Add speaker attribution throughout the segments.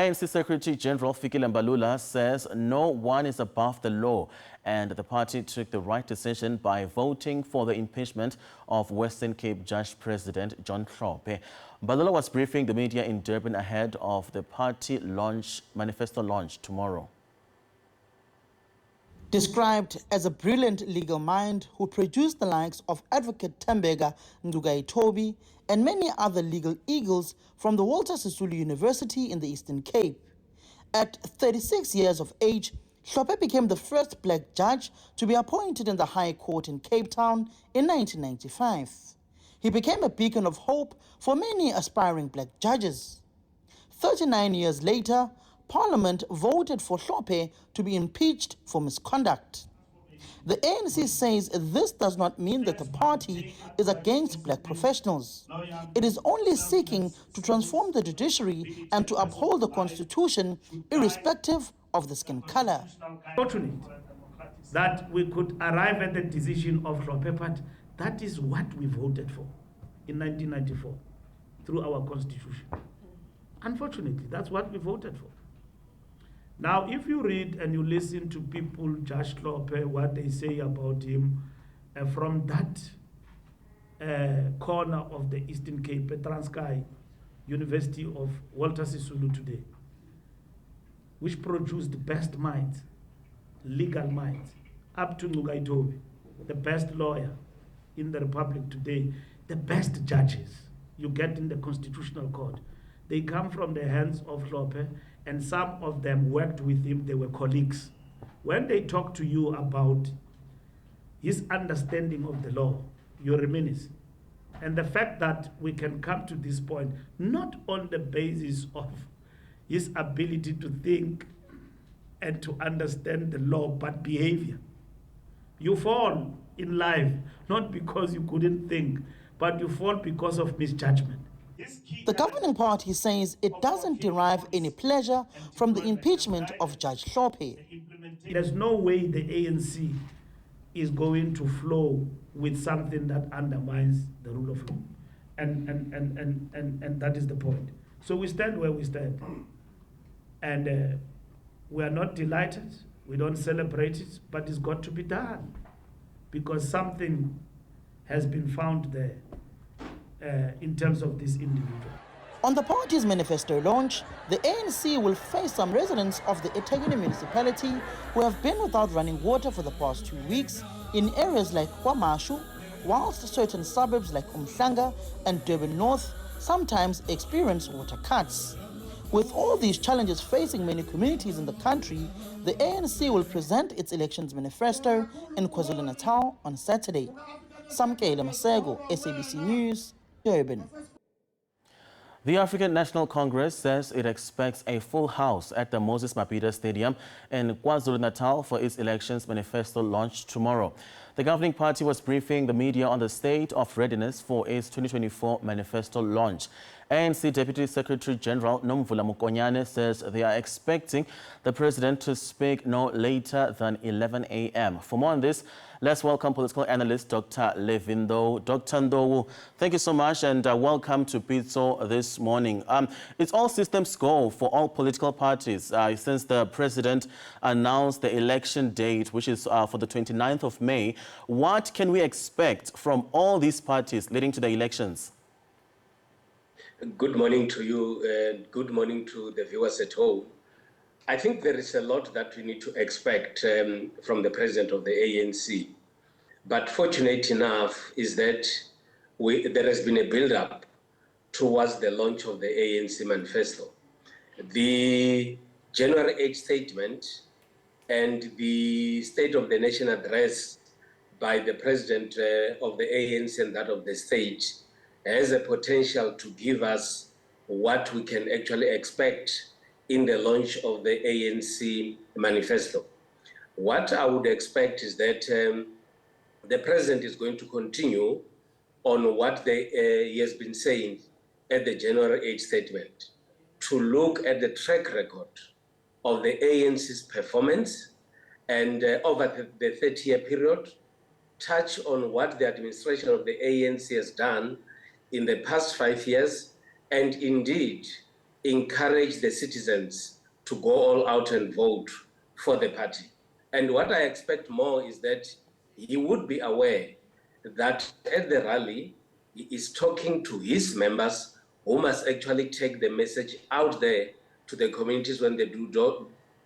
Speaker 1: ANC Secretary General Fikile Mbalula says no one is above the law and the party took the right decision by voting for the impeachment of Western Cape Judge President John Hlophe. Mbalula was briefing the media in Durban ahead of the party manifesto launch tomorrow.
Speaker 2: Described as a brilliant legal mind who produced the likes of Advocate Tembega Ndugaitobi and many other legal eagles from the Walter Sisulu University in the Eastern Cape. At 36 years of age, Hlophe became the first black judge to be appointed in the High Court in Cape Town in 1995. He became a beacon of hope for many aspiring black judges. 39 years later, Parliament voted for Hlophe to be impeached for misconduct. The ANC says this does not mean that the party is against black professionals. It is only seeking to transform the judiciary and to uphold the constitution irrespective of the skin color.
Speaker 3: Fortunate that we could arrive at the decision of Hlophe, but that is what we voted for in 1994 through our constitution. Unfortunately, that's what we voted for. Now, if you read and you listen to people, Judge Hlophe, what they say about him, from that corner of the Eastern Cape, Transkei University of Walter Sisulu today, which produced the best minds, legal minds, up to Ndugaitobi, the best lawyer in the Republic today, the best judges you get in the Constitutional Court. They come from the hands of Hlophe, and some of them worked with him, they were colleagues. When they talk to you about his understanding of the law, you reminisce. And the fact that we can come to this point, not on the basis of his ability to think and to understand the law, but behavior. You fall in life, not because you couldn't think, but you fall because of misjudgment.
Speaker 2: The governing party says it doesn't derive any pleasure from the impeachment of Judge Hlophe.
Speaker 3: There's no way the ANC is going to flow with something that undermines the rule of law. And that is the point. So we stand where we stand. And we are not delighted, we don't celebrate it, but it's got to be done because something has been found there. In terms of this individual.
Speaker 2: On the party's manifesto launch, the ANC will face some residents of the eThekwini municipality who have been without running water for the past 2 weeks in areas like KwaMashu, whilst certain suburbs like Umhlanga and Durban North sometimes experience water cuts. With all these challenges facing many communities in the country, the ANC will present its elections manifesto in KwaZulu-Natal on Saturday. Samkele Masego, SABC News, Durban.
Speaker 1: The African National Congress says it expects a full house at the Moses Mabhida Stadium in KwaZulu-Natal for its elections manifesto launch tomorrow. The governing party was briefing the media on the state of readiness for its 2024 manifesto launch. ANC Deputy Secretary General Nomvula Mokonyane says they are expecting the president to speak no later than 11 a.m. For more on this, let's welcome political analyst Dr. Levindo. Dr. Ndowu, thank you so much and welcome to Pitso this morning. It's all systems go for all political parties since the president announced the election date, which is for the 29th of May. What can we expect from all these parties leading to the elections?
Speaker 4: Good morning to you and good morning to the viewers at home. I think there is a lot that we need to expect from the president of the ANC. But fortunate enough is that there has been a build-up towards the launch of the ANC manifesto. The January 8 statement and the State of the Nation address by the president of the ANC and that of the state has a potential to give us what we can actually expect in the launch of the ANC manifesto. What I would expect is that the president is going to continue on what he has been saying at the January 8 statement, to look at the track record of the ANC's performance and over the 30-year period, touch on what the administration of the ANC has done in the past 5 years, and indeed encourage the citizens to go all out and vote for the party. And what I expect more is that he would be aware that at the rally, he is talking to his members who must actually take the message out there to the communities when they do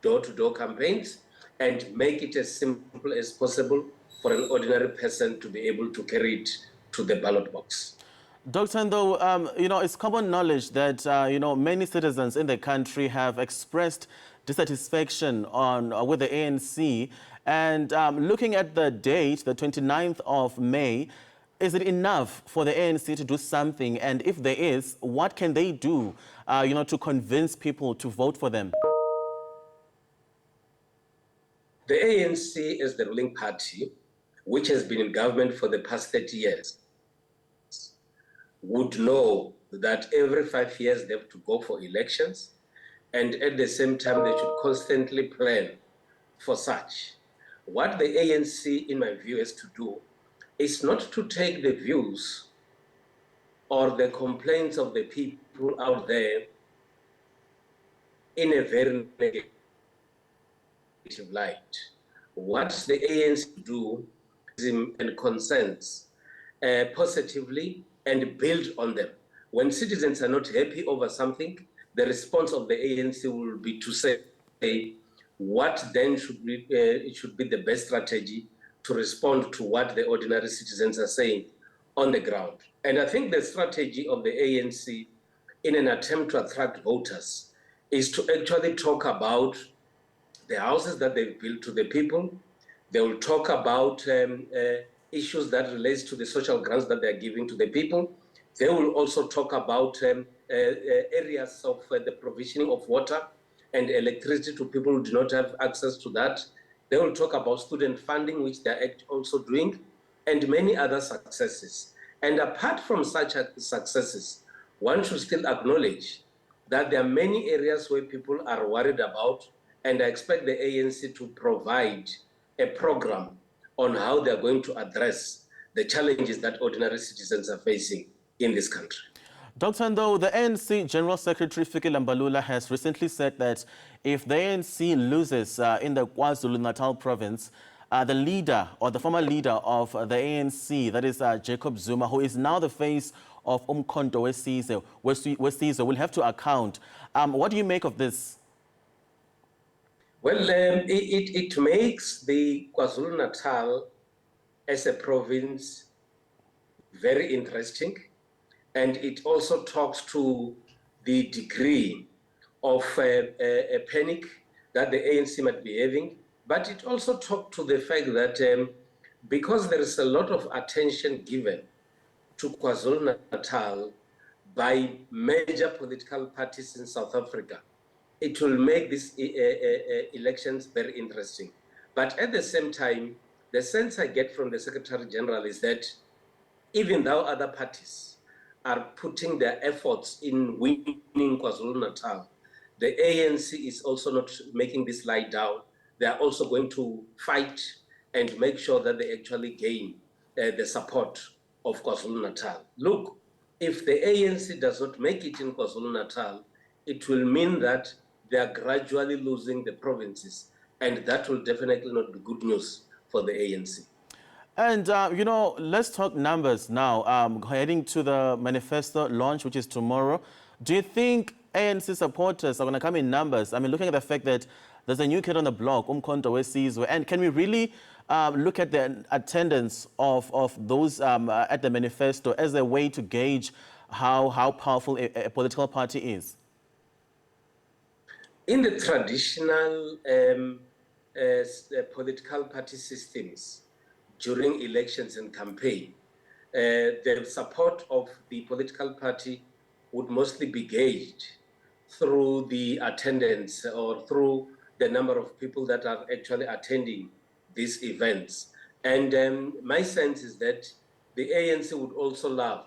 Speaker 4: door-to-door campaigns and make it as simple as possible for an ordinary person to be able to carry it to the ballot box.
Speaker 1: Dr. Ndo, it's common knowledge that, many citizens in the country have expressed dissatisfaction with the ANC. And looking at the date, the 29th of May, is it enough for the ANC to do something? And if there is, what can they do, to convince people to vote for them?
Speaker 4: The ANC is the ruling party, which has been in government for the past 30 years, would know that every 5 years they have to go for elections, and at the same time they should constantly plan for such. What the ANC, in my view, has to do is not to take the views or the complaints of the people out there in a very negative light. What the ANC do is and concerns positively and build on them. When citizens are not happy over something, the response of the ANC will be to say what then should be the best strategy to respond to what the ordinary citizens are saying on the ground. And I think the strategy of the ANC in an attempt to attract voters is to actually talk about the houses that they've built to the people. They will talk about issues that relates to the social grants that they're giving to the people. They will also talk about areas of the provisioning of water and electricity to people who do not have access to that. They will talk about student funding, which they're also doing, and many other successes. And apart from such successes, one should still acknowledge that there are many areas where people are worried about, and I expect the ANC to provide a program on how they're going to address the challenges that ordinary citizens are facing in this country.
Speaker 1: Dr. Ndo, the ANC General Secretary Fikile Mbalula has recently said that if the ANC loses in the KwaZulu-Natal province, the leader or the former leader of the ANC, that is Jacob Zuma, who is now the face of Umkhonto Wesizwe, will have to account. What do you make of this?
Speaker 4: Well, it makes the KwaZulu-Natal as a province very interesting, and it also talks to the degree of a panic that the ANC might be having, but it also talks to the fact that because there is a lot of attention given to KwaZulu-Natal by major political parties in South Africa, it will make these elections very interesting. But at the same time, the sense I get from the Secretary General is that even though other parties are putting their efforts in winning KwaZulu-Natal, the ANC is also not making this lie down. They are also going to fight and make sure that they actually gain the support of KwaZulu-Natal. Look, if the ANC does not make it in KwaZulu-Natal, it will mean that they are gradually losing the provinces, and that will definitely not be good news for the ANC.
Speaker 1: And, let's talk numbers now. Heading to the manifesto launch, which is tomorrow, do you think ANC supporters are going to come in numbers? I mean, looking at the fact that there's a new kid on the block, Umkhonto Wesizwe, and can we really look at the attendance of those at the manifesto as a way to gauge how powerful a political party is?
Speaker 4: In the traditional political party systems, during elections and campaign, the support of the political party would mostly be gauged through the attendance or through the number of people that are actually attending these events. And my sense is that the ANC would also love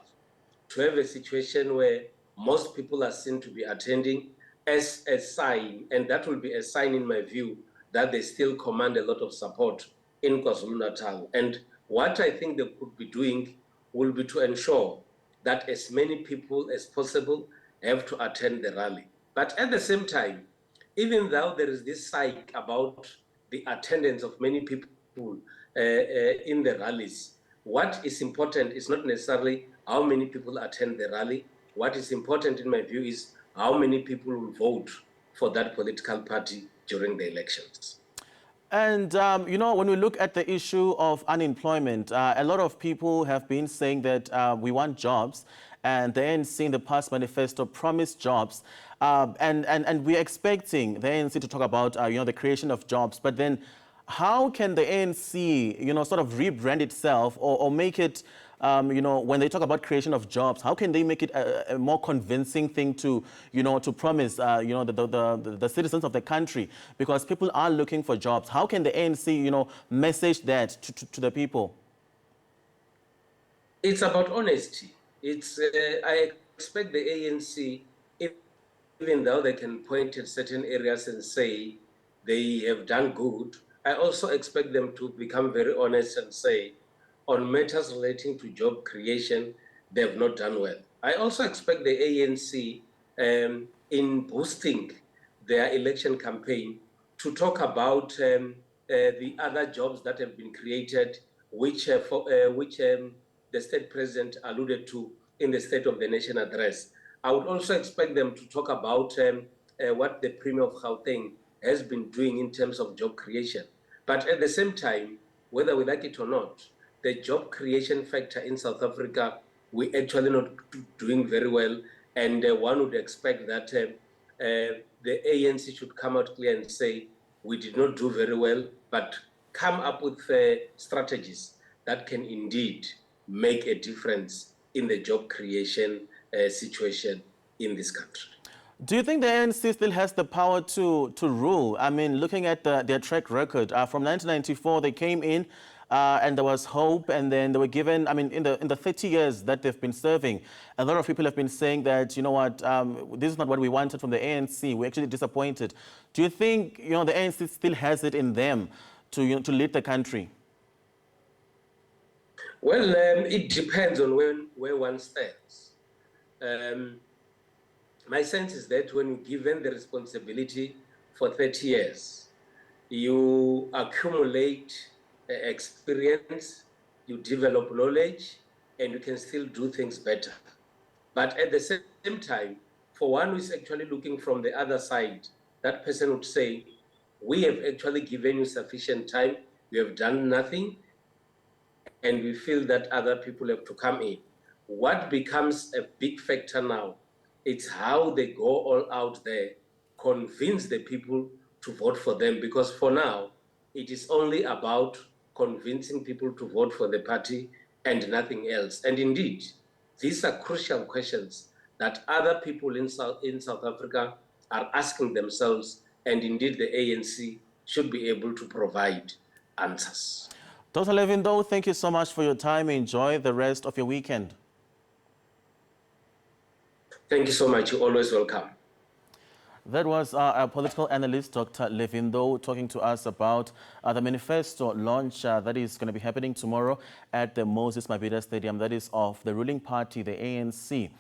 Speaker 4: to have a situation where most people are seen to be attending as a sign, and that will be a sign in my view that they still command a lot of support in KwaZulu-Natal. And what I think they could be doing will be to ensure that as many people as possible have to attend the rally. But at the same time, even though there is this psyche about the attendance of many people in the rallies, what is important is not necessarily how many people attend the rally. What is important, in my view, is how many people will vote for that political party during the elections.
Speaker 1: And, when we look at the issue of unemployment, a lot of people have been saying that we want jobs, and the ANC in the past manifesto promised jobs. And we're expecting the ANC to talk about, the creation of jobs. But then how can the ANC, sort of rebrand itself or make it, when they talk about creation of jobs, how can they make it a more convincing thing to, to promise, the citizens of the country? Because people are looking for jobs. How can the ANC, message that to the people?
Speaker 4: It's about honesty. I expect the ANC, even though they can point at certain areas and say they have done good, I also expect them to become very honest and say, on matters relating to job creation, they have not done well. I also expect the ANC, in boosting their election campaign, to talk about the other jobs that have been created, which the state president alluded to in the State of the Nation address. I would also expect them to talk about what the Premier of Gauteng has been doing in terms of job creation. But at the same time, whether we like it or not, the job creation factor in South Africa, we're actually not doing very well. And one would expect that the ANC should come out clear and say, we did not do very well, but come up with strategies that can indeed make a difference in the job creation situation in this country.
Speaker 1: Do you think the ANC still has the power to rule? I mean, looking at their track record, from 1994, they came in and there was hope, and then they were given, I mean, in the 30 years that they've been serving, a lot of people have been saying that, you know what, this is not what we wanted from the ANC. We're actually disappointed. Do you think, the ANC still has it in them to lead the country?
Speaker 4: Well, it depends on where one stands. My sense is that when you're given the responsibility for 30 years, you accumulate experience, you develop knowledge, and you can still do things better. But at the same time, for one who is actually looking from the other side, that person would say, we have actually given you sufficient time, you have done nothing, and we feel that other people have to come in. What becomes a big factor now, it's how they go all out there, convince the people to vote for them, because for now, it is only about convincing people to vote for the party and nothing else. And indeed, these are crucial questions that other people in South Africa are asking themselves, and indeed the ANC should be able to provide answers.
Speaker 1: Dr. Levindo, thank you so much for your time. Enjoy the rest of your weekend.
Speaker 4: Thank you so much. You're always welcome.
Speaker 1: That was our political analyst, Dr. Levindo, talking to us about the manifesto launch that is going to be happening tomorrow at the Moses Mabhida Stadium, that is of the ruling party, the ANC.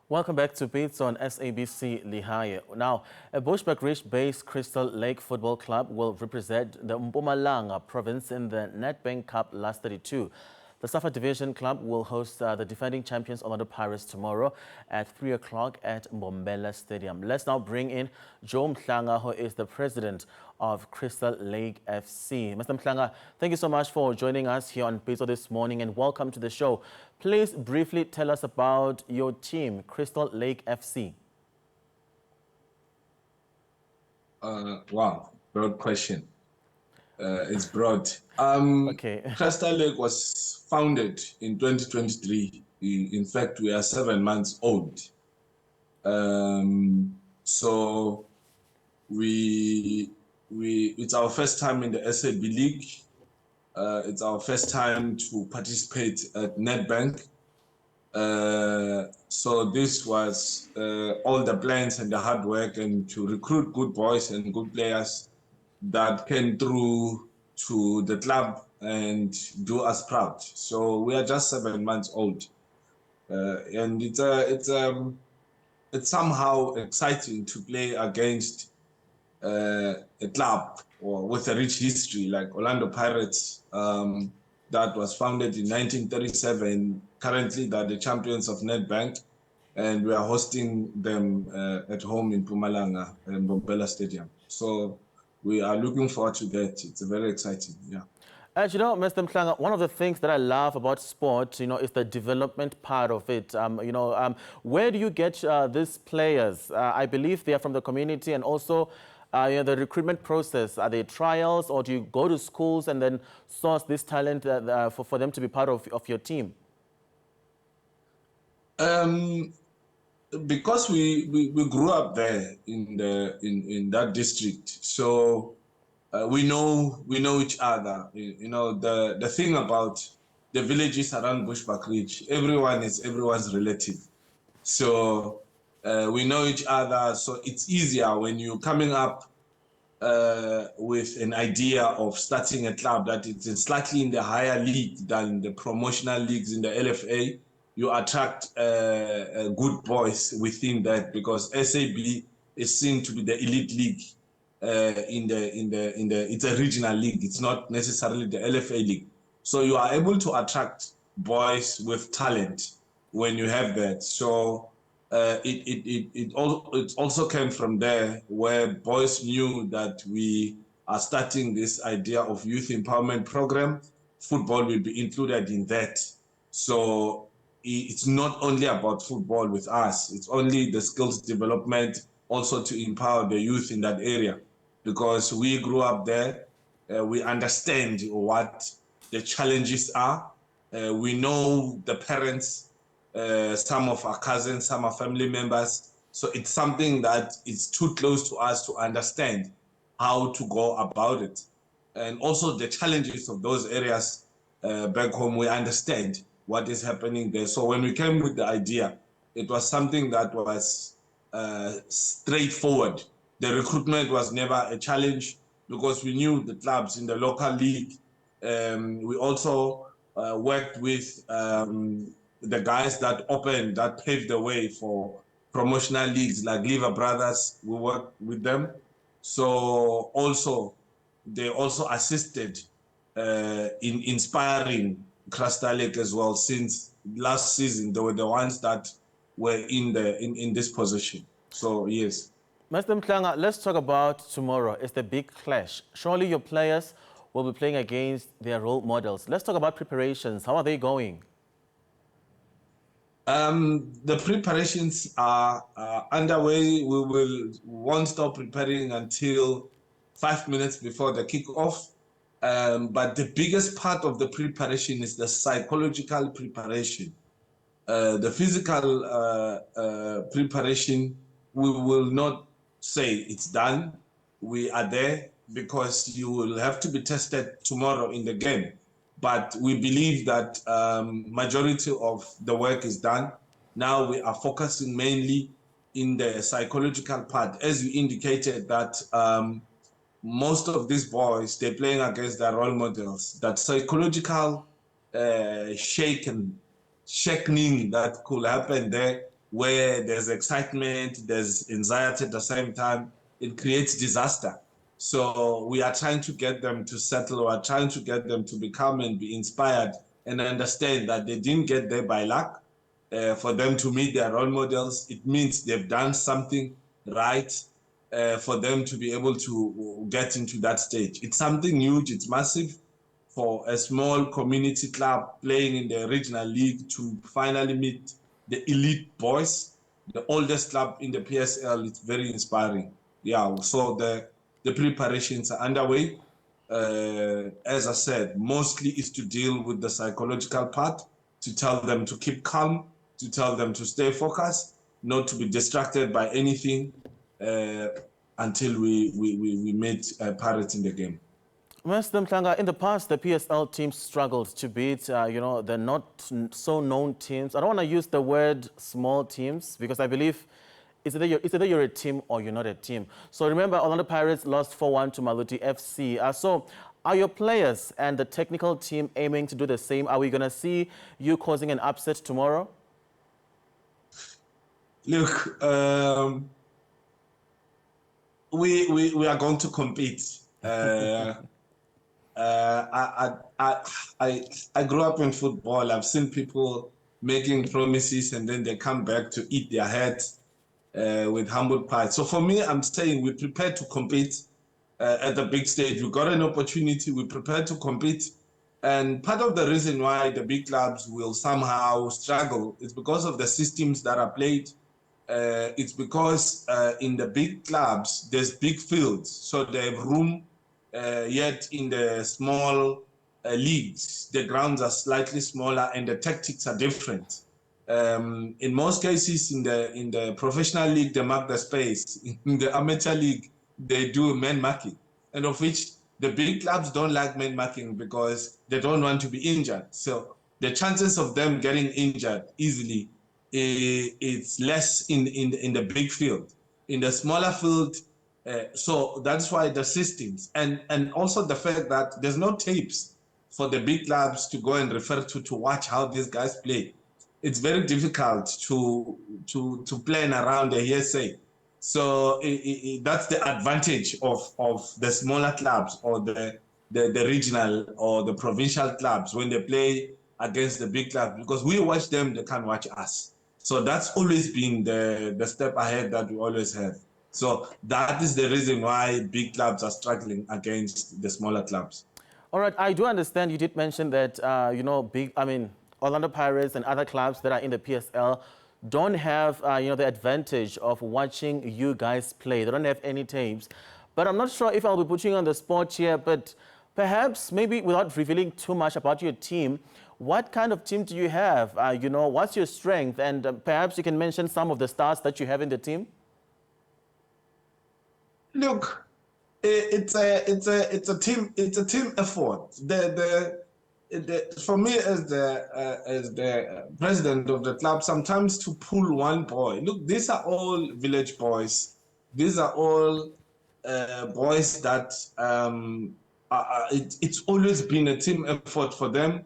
Speaker 1: Welcome back to Pitso on SABC Lehae. Now, a Bushbuckridge-based Crystal Lake Football Club will represent the Mpumalanga province in the Nedbank Cup Last 32. The Safa Division Club will host the defending champions Orlando Pirates tomorrow at 3 o'clock at Mbombela Stadium. Let's now bring in Joe Mhlanga, who is the president of Crystal Lake FC. Mr. Mhlanga, thank you so much for joining us here on Pitso this morning, and welcome to the show. Please briefly tell us about your team, Crystal Lake FC.
Speaker 5: Wow, broad question. It's broad.
Speaker 1: Okay.
Speaker 5: Crystal Lake was founded in 2023. In fact, we are 7 months old. So it's our first time in the SAB League. It's our first time to participate at Nedbank. So this was all the plans and the hard work, and to recruit good boys and good players that came through to the club and do us proud. So we are just 7 months old. And it's somehow exciting to play against a club or with a rich history like Orlando Pirates, that was founded in 1937. Currently, they're the champions of Nedbank, and we are hosting them at home in Mpumalanga, in Bombela Stadium. So we are looking forward to that. It's very exciting, yeah.
Speaker 1: And Mr. Mhlanga, one of the things that I love about sport, is the development part of it. Where do you get these players? I believe they are from the community, and also the recruitment process. Are they trials, or do you go to schools and then source this talent for them to be part of your team?
Speaker 5: Because we grew up there in that district, so we know each other. The thing about the villages around Bushbuck Ridge, everyone is everyone's relative. So we know each other. So it's easier when you're coming up with an idea of starting a club that it's slightly in the higher league than the promotional leagues in the LFA. You attract good boys within that, because SAB is seen to be the elite league. It's a regional league. It's not necessarily the LFA league. So you are able to attract boys with talent when you have that. So it also came from there, where boys knew that we are starting this idea of youth empowerment program. Football will be included in that. So it's not only about football with us. It's only the skills development, also to empower the youth in that area, because we grew up there. We understand what the challenges are. We know the parents, some of our cousins, some are family members. So it's something that is too close to us to understand how to go about it. And also the challenges of those areas back home, we understand what is happening there. So when we came with the idea, it was something that was straightforward. The recruitment was never a challenge, because we knew the clubs in the local league. We also worked with the guys that paved the way for promotional leagues like Lever Brothers. We worked with them. So they also assisted in inspiring Crystal Lake as well. Since last season, they were the ones that were in this position. So yes.
Speaker 1: Mr. Mhlanga, let's talk about tomorrow. It's the big clash. Surely your players will be playing against their role models. Let's talk about preparations. How are they going?
Speaker 5: The preparations are underway. We won't stop preparing until 5 minutes before the kickoff. But the biggest part of the preparation is the psychological preparation. The physical preparation, we will not say it's done. We are there because you will have to be tested tomorrow in the game. But we believe that majority of the work is done. Now we are focusing mainly in the psychological part. As you indicated that most of these boys, they're playing against their role models. That psychological shakening that could happen there, where there's excitement, there's anxiety at the same time, it creates disaster. So we are trying to get them to settle, we are trying to get them to become and be inspired and understand that they didn't get there by luck. For them to meet their role models, it means they've done something right for them to be able to get into that stage. It's something huge, it's massive for a small community club playing in the regional league to finally meet the elite boys, the oldest club in the PSL. It's very inspiring. Yeah, so the preparations are underway. As I said, mostly is to deal with the psychological part, to tell them to keep calm, to tell them to stay focused, not to be distracted by anything until we meet Pirates in the game.
Speaker 1: Mr. Mhlanga, in the past, the PSL teams struggled to beat, the not so known teams. I don't want to use the word small teams, because I believe it's either you're a team or you're not a team. So remember, Orlando Pirates lost 4-1 to Maluti FC. So are your players and the technical team aiming to do the same? Are we going to see you causing an upset tomorrow?
Speaker 5: Look, we are going to compete. I grew up in football. I've seen people making promises and then they come back to eat their heads with humble pie. So for me, I'm saying we're prepared to compete at the big stage. We got an opportunity. We're prepared to compete. And part of the reason why the big clubs will somehow struggle is because of the systems that are played. It's because in the big clubs, there's big fields. So they have room, yet in the small leagues, the grounds are slightly smaller and the tactics are different. In most cases, in the professional league, they mark the space. In the amateur league, they do man marking, and of which the big clubs don't like man marking because they don't want to be injured. So the chances of them getting injured easily, it's less in the big field. In the smaller field, so that's why the systems and also the fact that there's no tapes for the big clubs to go and refer to watch how these guys play. It's very difficult to plan around a hearsay. So that's the advantage of the smaller clubs or the regional or the provincial clubs when they play against the big clubs, because we watch them, they can't watch us. So that's always been the step ahead that we always have. So that is the reason why big clubs are struggling against the smaller clubs.
Speaker 1: All right, I do understand you did mention that, Orlando Pirates and other clubs that are in the PSL don't have, the advantage of watching you guys play. They don't have any tapes. But I'm not sure if I'll be putting you on the spot here, but perhaps maybe without revealing too much about your team, what kind of team do you have? What's your strength? And perhaps you can mention some of the stars that you have in the team.
Speaker 5: Look, it's a team effort. For me as the president of the club, sometimes to pull one boy. Look, these are all village boys. These are all boys that it's always been a team effort for them.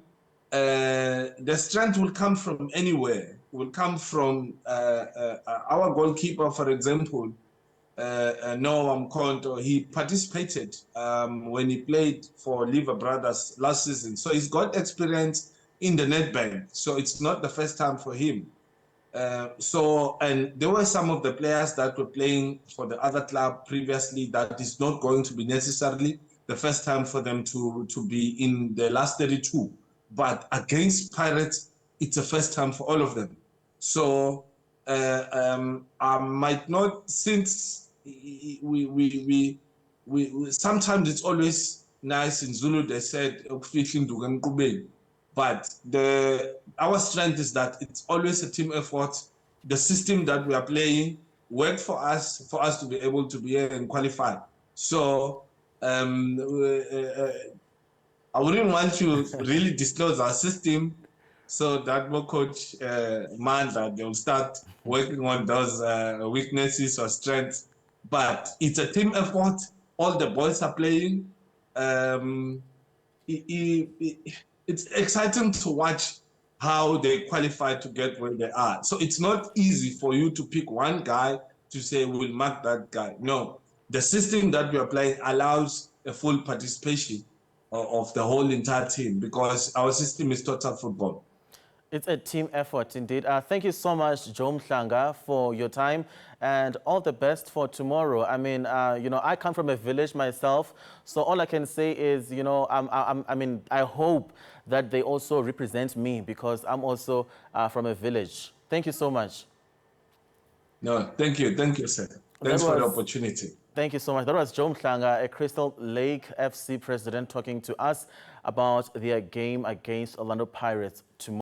Speaker 5: The strength will come from anywhere. Will come from our goalkeeper, for example. Noam Konto, he participated when he played for Lever Brothers last season. So he's got experience in the Nedbank. So it's not the first time for him. And there were some of the players that were playing for the other club previously that is not going to be necessarily the first time for them to be in the last 32. But against Pirates, it's a first time for all of them. So I might not, since we sometimes it's always nice in Zulu, they said, but our strength is that it's always a team effort. The system that we are playing worked for us to be able to be here and qualify. So I wouldn't want to really disclose our system so that more coach Manda, they'll start working on those weaknesses or strengths. But it's a team effort. All the boys are playing. It's exciting to watch how they qualify to get where they are. So it's not easy for you to pick one guy to say, we'll mark that guy. No, the system that we are playing allows a full participation of the whole entire team because our system is total football.
Speaker 1: It's a team effort indeed. Thank you so much, Joe Mhlanga, for your time and all the best for tomorrow. I mean, I come from a village myself, so all I can say is, I hope that they also represent me because I'm also from a village. Thank you so much.
Speaker 5: No, thank you, sir. Thanks for the opportunity.
Speaker 1: Thank you so much. That was Joe Mhlanga, a Crystal Lake FC president, talking to us about their game against Orlando Pirates tomorrow.